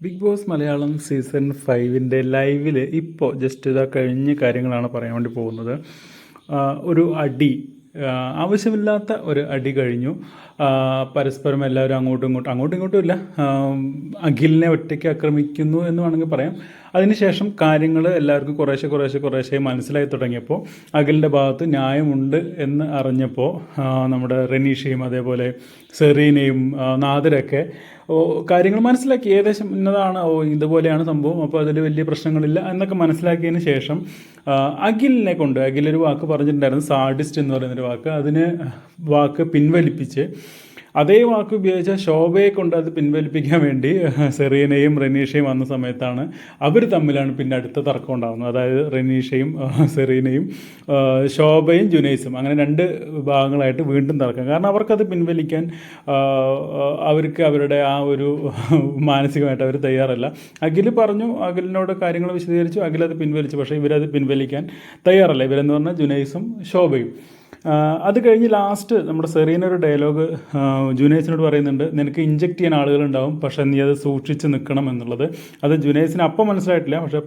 Big boss Malayalam season 5 ലൈവിൽ ഇപ്പോൾ just ഇതാ കഴിഞ്ഞ കാര്യങ്ങളാണ് പറയാൻ വേണ്ടി പോകുന്നത്. ഒരു അടി, ആവശ്യമില്ലാത്ത ഒരു അടി കഴിഞ്ഞു. പരസ്പരം എല്ലാവരും അങ്ങോട്ടും ഇങ്ങോട്ടും ഇല്ല, അഖിലിനെ ഒറ്റയ്ക്ക് ആക്രമിക്കുന്നു എന്ന് വേണമെങ്കിൽ പറയാം. അതിനുശേഷം കാര്യങ്ങൾ എല്ലാവർക്കും കുറേശ്ശെ മനസ്സിലായി തുടങ്ങിയപ്പോൾ, അഖിലിൻ്റെ ഭാഗത്ത് ന്യായമുണ്ട് എന്ന് അറിഞ്ഞപ്പോൾ നമ്മുടെ റെനീഷയും അതേപോലെ സെറീനയും നാദിരൊക്കെ കാര്യങ്ങൾ മനസ്സിലാക്കി. ഏകദേശം ഇന്നതാണ്, ഇതുപോലെയാണ് സംഭവം, അപ്പോൾ അതിൽ വലിയ പ്രശ്നങ്ങളില്ല എന്നൊക്കെ മനസ്സിലാക്കിയതിന് ശേഷം അഖിലൊരു വാക്ക് പറഞ്ഞിട്ടുണ്ടായിരുന്നു, സാഡിസ്റ്റ് എന്ന് പറയുന്നൊരു വാക്ക്. അതിന് വാക്ക് പിൻവലിപ്പിച്ച് അതേ വാക്ക് ഉപയോഗിച്ച ശോഭയെ കൊണ്ട് അത് പിൻവലിപ്പിക്കാൻ വേണ്ടി സെറീനയും റെനീഷയും വന്ന സമയത്താണ് അവർ തമ്മിലാണ് പിന്നെ അടുത്ത തർക്കം ഉണ്ടാകുന്നത്. അതായത് റെനീഷയും സെറീനയും ശോഭയും ജുനൈസും അങ്ങനെ രണ്ട് ഭാഗങ്ങളായിട്ട് വീണ്ടും തർക്കം. കാരണം അവർക്കത് പിൻവലിക്കാൻ അവർക്ക് അവരുടെ ആ ഒരു മാനസികമായിട്ട് അവർ തയ്യാറല്ല. അഖിൽ പറഞ്ഞു, അഖിലിനോട് കാര്യങ്ങൾ വിശദീകരിച്ചു, അഖിലത് പിൻവലിച്ചു. പക്ഷേ ഇവരത് പിൻവലിക്കാൻ തയ്യാറല്ല. ഇവരെന്ന് പറഞ്ഞാൽ ജുനൈസും ശോഭയും. അത് കഴിഞ്ഞ് ലാസ്റ്റ് നമ്മുടെ സെറീന ഒരു ഡയലോഗ് ജുനൈസിനോട് പറയുന്നുണ്ട്, നിനക്ക് ഇഞ്ചെക്ട് ചെയ്യാൻ ആളുകളുണ്ടാവും, പക്ഷേ നീ അത് സൂക്ഷിച്ച് നിൽക്കണം എന്നുള്ളത്. അത് ജുനൈസിന് അപ്പം മനസ്സിലായിട്ടില്ല, പക്ഷേ